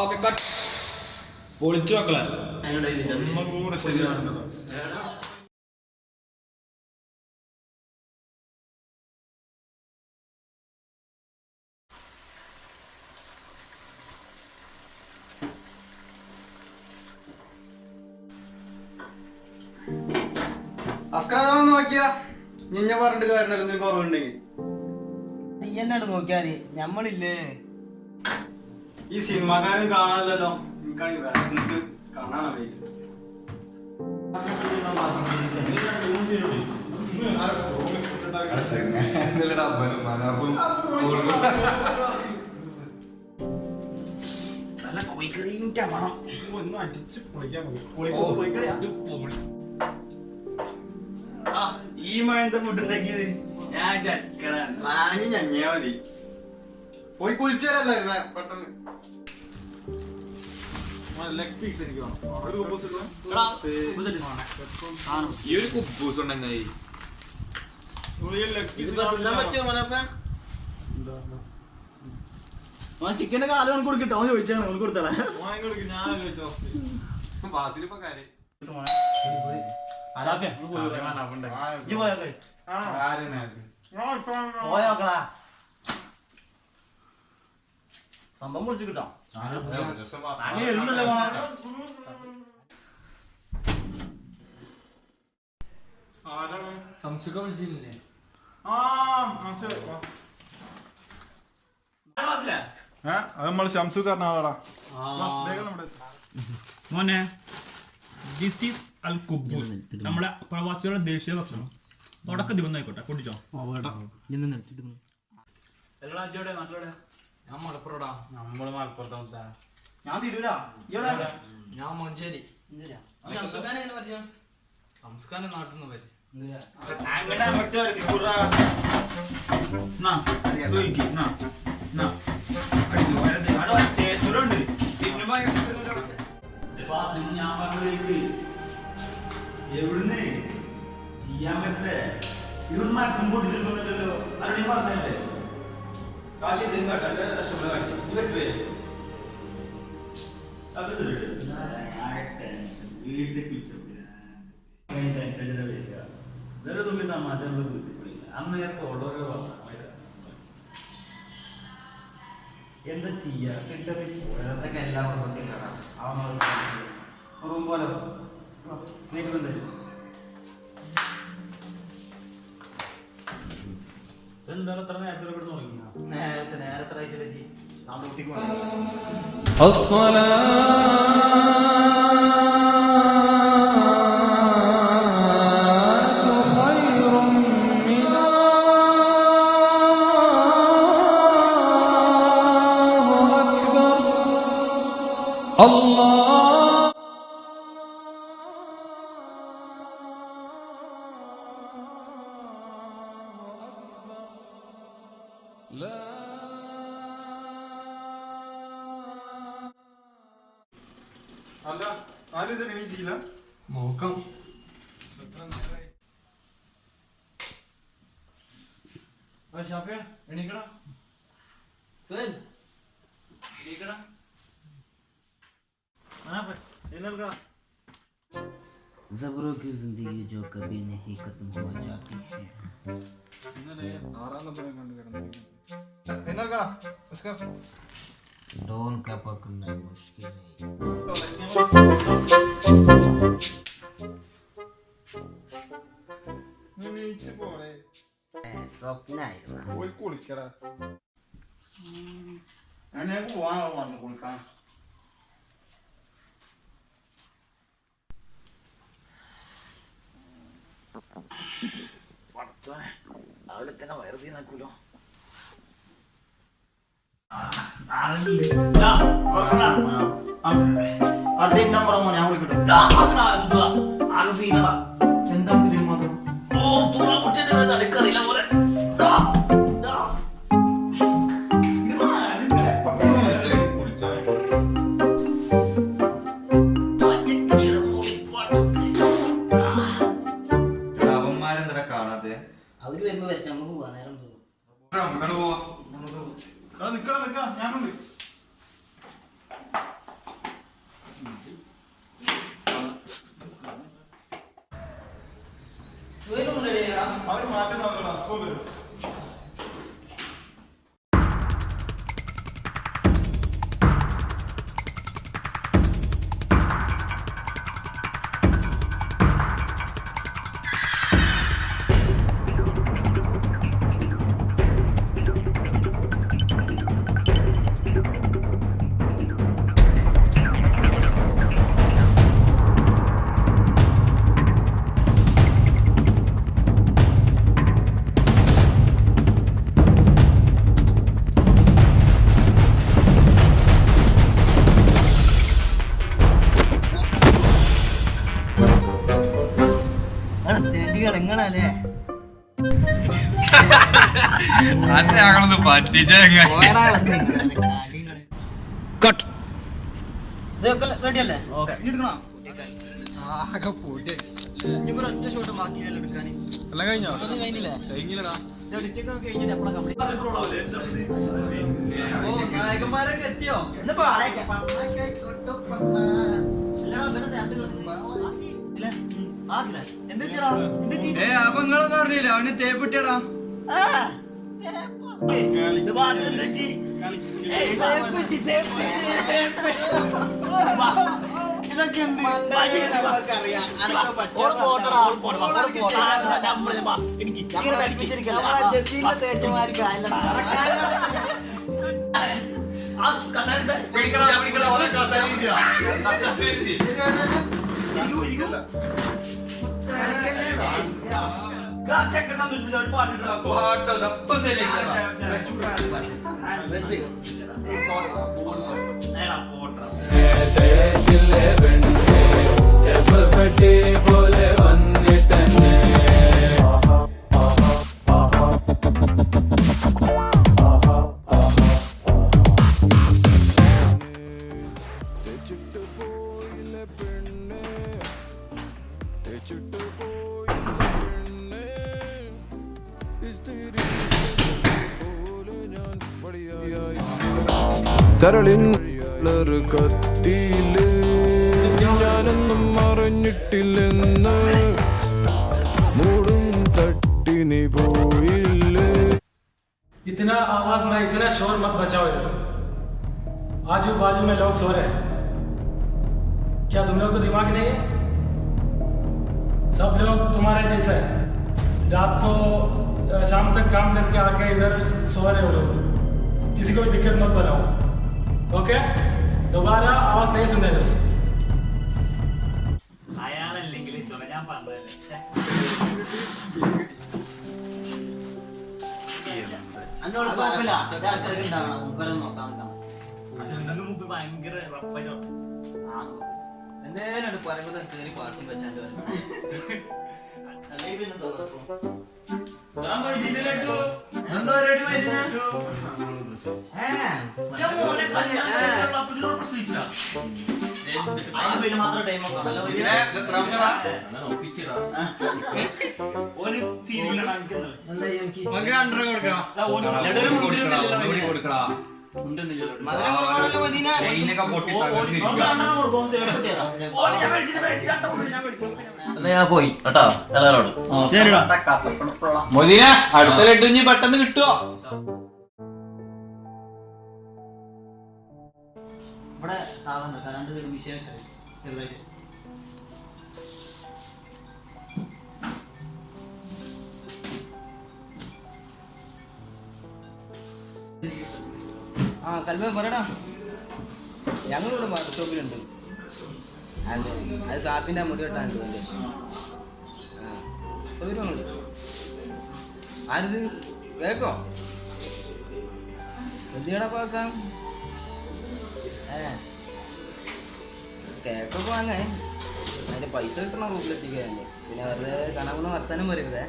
Okay cut പൊളിച്ചു മക്കളെ. ശരിയാണല്ലോ. അസ്കറാന്ന് നോക്കിയാ നിന്നെ പറഞ്ഞിട്ട് കാര്യമല്ലോ. എന്തെങ്കിലും കുറവുണ്ടെങ്കിൽ നീ എന്നാണ് നോക്കിയാല് ഞമ്മളില്ലേ ഈ സിനിമാക്കാരൻ കാണാനല്ലോ. എനിക്കാണെങ്കിൽ കാണാനാ വൈകി. നല്ല കോഴിക്കറിയും മണം ഒന്ന് അടിച്ച് പൊളിക്കാൻ ഈ മഴത്തെ ഫുഡ് ഉണ്ടാക്കിയത് ഞാൻ ചക്കറാണ്. വാങ്ങി ഞഞ്ഞാ മതി. പോയി കുളിച്ചാലല്ലേ പെട്ടെന്ന്. ലെഗ് പീസ് എനിക്ക് വേണം. ഈ ഒരു കുബൂസ് ഉണ്ടെങ്കിൽ ചിക്കന്റെ കാലം അവൻ കൊടുക്കട്ടോ. അവൻ ചോദിച്ചാണ് അവൻ കൊടുത്തളെ. സംഭവം പൊളിച്ചു കിട്ടാം. അത് നമ്മള് ശംസുക്കാരനാളാടാ. മോനെ ദിസ് ഈസ് അൽ കുബൂസ്, നമ്മുടെ പ്രവാസികളുടെ ദേശീയ ഭക്ഷണം. തുടക്ക ദിവസം ആയിക്കോട്ടെ കുടിച്ചോ. ഞാൻ മലപ്പുറടാ. നമ്മള് മലപ്പുറത്താ. ഞാൻ തിരൂരാ. ഞാൻ മഞ്ചേരി. സംസ്കാരം നാട്ടിൽ നിന്ന് വരും. എവിടുന്ന് ചെയ്യാൻ പറ്റില്ലേ? ഇതൊന്നും മരത്തും പൊട്ടിച്ചിട്ടുണ്ടല്ലോ. ആരോടെയും പറഞ്ഞല്ലേ കാലി എന്താ ചെയ്യാ പോലെ എന്താണ് എത്ര നേരത്തെ തുടങ്ങി? നേരത്തെ ചേച്ചി നാളെ അല്ല ആരും ഇത് എണീച്ചില്ല. നോക്കാം. എണീക്കടാ. ज़बरों की जिंदगी जो कभी नहीं खत्म हो जाती है. डोन का पकड़ना मुश्किल है. സ്വപ്നായിരുന്നു. പോയി കുളിക്കടാ. വന്നു കുളിക്കാൻ. രാവിലെ തന്നെ വൈറസ് നാക്കൂലോ. എന്താ ഇതിന് മാത്രം നടക്കറിയില്ല പോലെ. അവര് വരുമ്പോ വരട്ടെ. നമുക്ക് പോവാ. നേരം പോകും. നിക്കണം ഞാനുണ്ട്. അവര് മാറ്റി നോക്കണം സ്കൂളിൽ കിടങ്ങണല്ലേ അന്നെ ഞങ്ങളൊന്ന് പറ്റിച്ചെങ്ങ കട്ട് റെഡിയല്ലേ ആകെ പൊടി ഇനിയിപ്പോ ഒറ്റ ഷോട്ട് ബാക്കി എടുക്കാൻ എല്ലാം കഴിഞ്ഞോ കഴിഞ്ഞില്ലേ കഴിഞ്ഞില്ലടാ എഡിറ്റൊക്കെ കഴിഞ്ഞിട്ട് എപ്പോഴാ കംപ്ലീറ്റ് ഓ നായകന്മാരൊക്കെ എത്തിയോ അപ്പൊ നിങ്ങളൊന്നും അറിയില്ല അവന് തേപ്പിട്ടടാ പോലെ വന്നിട്ടെന്നെ കരളിൻ കത്തിയില് ഞാനൊന്നും അറിഞ്ഞിട്ടില്ലെന്ന് മൂടും തട്ടി നീ പോയില്ലേ. इतना आवाज में इतना शोर मत बचाओ इधर आजू बाजू में लोग सो रहे हैं क्या तुम लोग को दिमाग नहीं है सब लोग तुम्हारे जैसा है रात को शाम तक काम करके आके इधर सो रहे हो लोग किसी को भी दिक्कत मत बनाओ ओके दोबारा आवाज नहीं सुनना इधर से എന്തേലും പറയുമ്പോ കേറി പാട്ടും വെച്ചാണ്ട് എന്താ റെഡി മരുന്ന് മാത്രം ടൈം നോക്കാണല്ലോ ഞാൻ പോയി കേട്ടോ എല്ലാരോടും മൊയ്തീന അടുത്ത ലഡു ഇനി പെട്ടെന്ന് കിട്ടുവോ ഇവിടെ സാധനം രണ്ട് സൈഡ് വിഷയം ചെറുതായിട്ട് ആ കൽവ പറയടാ ഞങ്ങളിവിടെ ബാർബർ ഷോപ്പിലുണ്ട് അത് സാപ്പിൻ്റെ മുടി വെട്ടാണ്ട് ആരിത് കേക്കോ എന്തിനാ പാക്കാം കേക്കൊക്കെ വാങ്ങേ അതിന്റെ പൈസ കിട്ടണ റൂട്ടിലെത്തിക്കാൻ പിന്നെ വെറുതെ കണകുണ വർത്താനം പറയരുതേ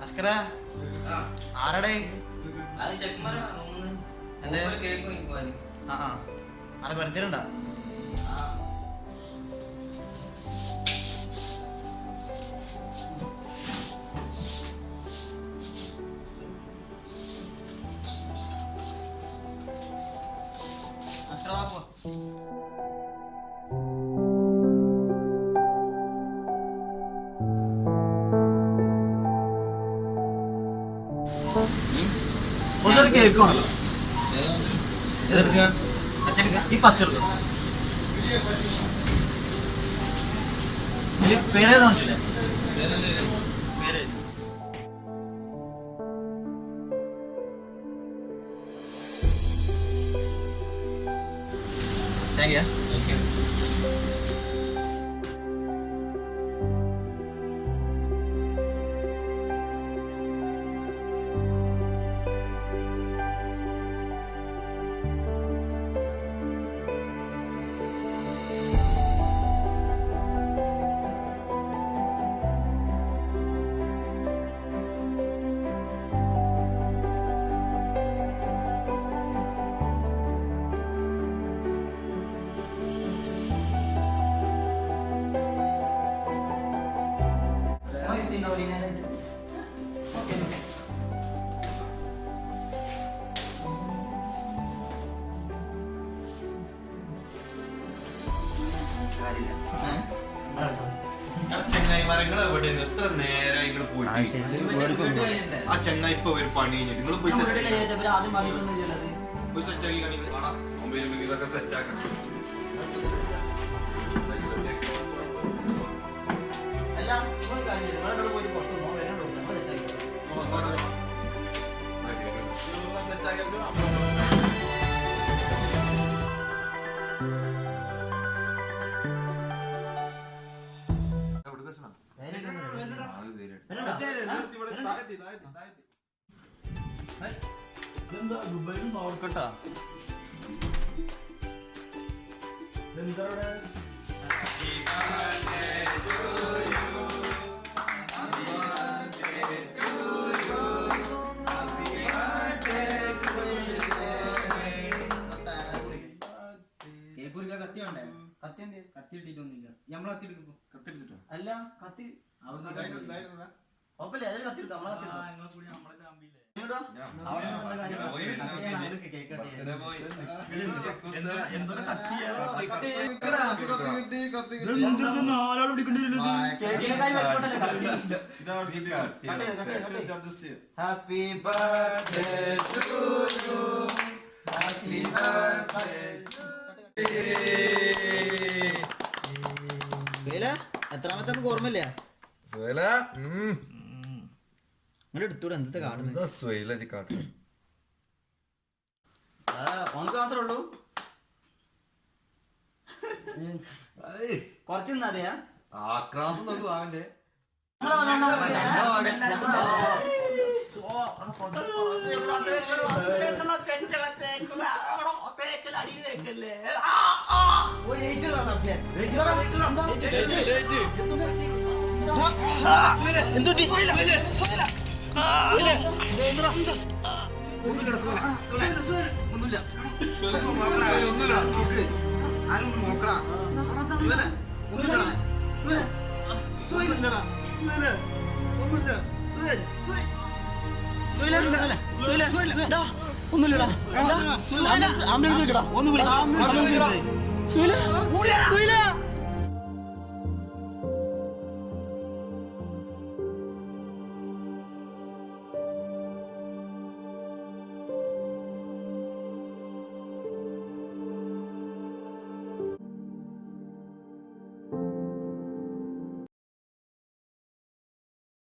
അസ്കര ആരടേ ആരെ പരിചയണ്ടാ അസ്കര കേക്ക് ആണല്ലോ ഈ പച്ചെടുക്ക പേരേതാ മനസ്സിലെ പേര് താങ്ക് യു. ചെങ്ങായിമാരങ്ങൾ എവിടെ എത്ര നേരം നിങ്ങൾ പോയിട്ട് ആ ചെങ്ങായി ഇപ്പൊ ഒരു പണി കഴിഞ്ഞിട്ട് നിങ്ങൾ പോയി സെറ്റ് ആക്കി കാണിക്കുന്നത് കാണാം മൊബൈലിൽ ഇതൊക്കെ സെറ്റ് ആക്കാം. ഇതെന്താ ദുബായിൽ നോക്കട്ടാ ഇതെന്താ ഇവിടെ കത്തി ഇട്ടിട്ടൊന്നുമില്ല നമ്മള് കത്തി എടുക്കും. കത്തെടുത്തിട്ടോ അല്ല കത്തി കുഴപ്പമില്ല അതിൽ കത്തി എടുത്തു നമ്മളെ നാലാൾ പിടിക്കേണ്ടി happy birthday to you happy birthday എത്രാമത്തെ ഓർമ്മയില്ല നിങ്ങളുടെ എടുത്തൂടെ എന്തൊക്കെ കാണുന്നത് ഓനക്ക് മാത്രമേ ഉള്ളൂ കുറച്ച് നിന്നാതെയാ ആക്രാന്തം നോക്കും അവന്റെ ഒന്നുമില്ലടാ